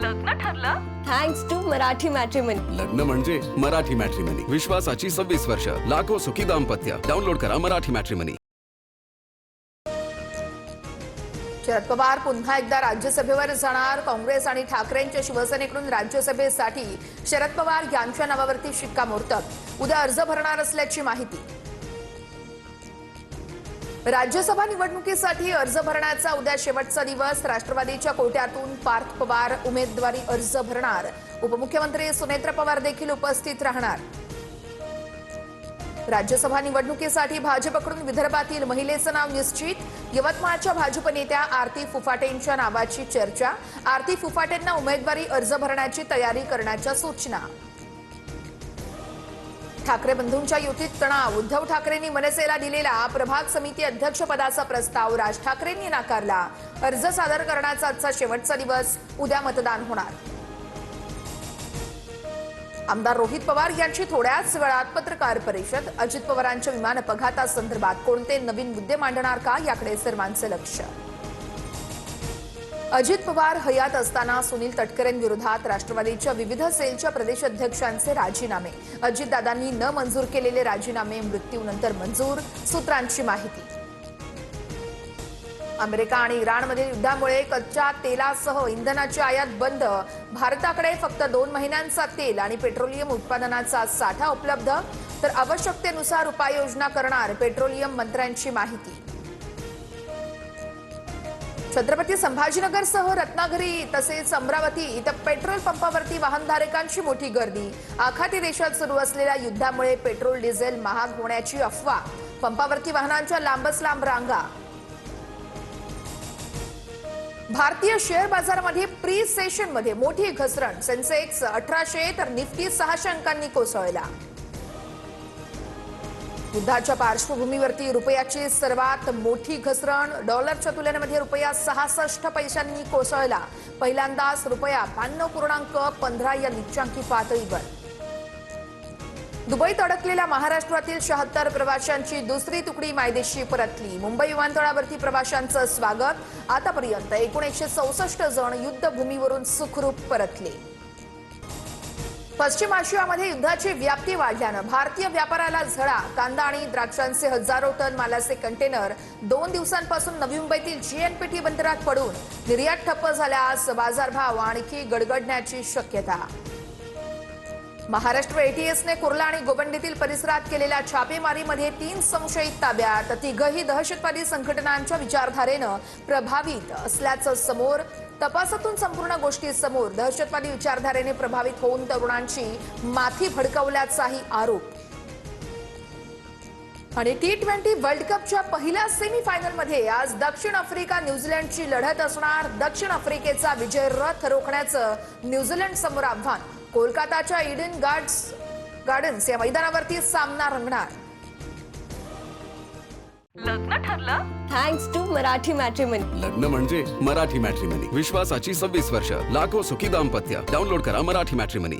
लग्न ठरलं? Thanks to Marathi Matrimony. लग्न म्हणजे मराठी मॅट्रिमनी. विश्वासाची 26 वर्ष. लाखो सुखी दाम्पत्य. डाउनलोड करा मराठी मॅट्रिमनी. शरद पवार पुन्हा एकदा राज्यसभेवर जाणार. काँग्रेस आणि ठाकरेंच्या शिवसेनेकडून राज्यसभेसाठी शरद पवार यांच्या नावावरती शिक्कामोर्तब. उद्या अर्ज भरणार असल्याची माहिती. राज्यसभा निवडणुकीसाठी अर्ज भरण्याचा उद्या शेवटचा दिवस. राष्ट्रवादीच्या कोट्यातून पार्थ पवार उमेदवारी अर्ज भरणार. उपमुख्यमंत्री सुनेत्र पवार देखील उपस्थित राहणार. राज्यसभा निवडणुकीसाठी भाजपकडून विदर्भातील महिलेचं नाव निश्चित. यवतमाळच्या भाजप नेत्या आरती फुफाटेंच्या नावाची चर्चा. आरती फुफाटेंना उमेदवारी अर्ज भरण्याची तयारी करण्याच्या सूचना. ठाकरे बंधूंच्या युतीत तणाव. उद्धव ठाकरेंनी मनसेला दिलेला प्रभाग समिती अध्यक्षपदाचा प्रस्ताव राज ठाकरेंनी नाकारला. अर्ज सादर करण्याचा आजचा शेवटचा दिवस. उद्या मतदान होणार. आमदार रोहित पवार यांची थोड्याच वेळात पत्रकार परिषद. अजित पवारांच्या विमान अपघातासंदर्भात कोणते नवीन मुद्दे मांडणार का, याकडे सर्वांचे लक्ष. अजित पवार हयात असताना सुनील तटकरेंविरोधात राष्ट्रवादीच्या विविध सेलच्या प्रदेशाध्यक्षांचे राजीनामे. अजितदादांनी न मंजूर केलेले राजीनामे मृत्यूनंतर मंजूर. सूत्रांची माहिती. अमेरिका आणि इराणमधील युद्धामुळे कच्च्या तेलासह इंधनाची आयात बंद. भारताकडे फक्त 2 महिन्यांचा तेल आणि पेट्रोलियम उत्पादनाचा साठा उपलब्ध. तर आवश्यकतेनुसार उपाययोजना करणार. पेट्रोलियम मंत्र्यांची माहिती. छत्रपती संभाजीनगरसह रत्नागिरी तसेच अमरावती इथं पेट्रोल पंपावरती वाहनधारकांची मोठी गर्दी. आखाती देशात सुरू असलेल्या युद्धामुळे पेट्रोल डिझेल महाग होण्याची अफवा. पंपावरती वाहनांच्या लांबच लांब रांगा. भारतीय शेअर बाजारामध्ये प्री सेशनमध्ये मोठी घसरण. सेन्सेक्स 1800 तर निफ्टी 600 अंकांनी कोसळला. युद्धाच्या पार्श्वभूमीवरती रुपयाची सर्वात मोठी घसरण. डॉलरच्या तुलनेमध्ये रुपया 66 पैशांनी कोसळला. पहिल्यांदाच रुपया 92.15 या निच्चांकी पातळीवर. दुबईत अडकलेल्या महाराष्ट्रातील 76 प्रवाशांची दुसरी तुकडी मायदेशी परतली. मुंबई विमानतळावरती प्रवाशांचं स्वागत. आतापर्यंत एकूण 164 जण युद्धभूमीवरून सुखरूप परतले. पश्चिम आशियामध्ये युद्धाची व्याप्ती वाढल्यानं भारतीय व्यापाराला झळा. कांदा आणि द्राक्षांचे हजारो टन मालाचे कंटेनर 2 दिवसांपासून नवी मुंबईतील जीएनपीटी बंदरात पडून निर्यात ठप्प झाल्यास बाजारभाव आणखी गडगडण्याची शक्यता. महाराष्ट्र एटीएसने कुर्ला आणि गोवंडीतील परिसरात केलेल्या छापेमारीमध्ये 3 संशयित ताब्यात. तिघही दहशतवादी संघटनांच्या विचारधारेनं प्रभावित असल्याचं समोर. तपासातून संपूर्ण गोष्टी समोर. दहशतवादी विचारधारेने प्रभावित होऊन तरुणांची माथी भडकवल्याचाही आरोप. आणि T20 वर्ल्ड कपच्या पहिल्या सेमीफायनलमध्ये आज दक्षिण आफ्रिका न्यूझीलंडची लढत असणार. दक्षिण आफ्रिकेचा विजय रथ रोखण्याचं न्यूझीलंड समोर आव्हान. कोलकाताच्या ईडन गार्डन्स या मैदानावरती सामना रंगणार. लग्न ठरलं? Thanks to Marathi Matrimony. लग्न म्हणजे मराठी मॅट्रिमनी. विश्वासाची 26 वर्ष. लाखो सुखी दाम्पत्य. डाउनलोड करा मराठी मॅट्रिमनी.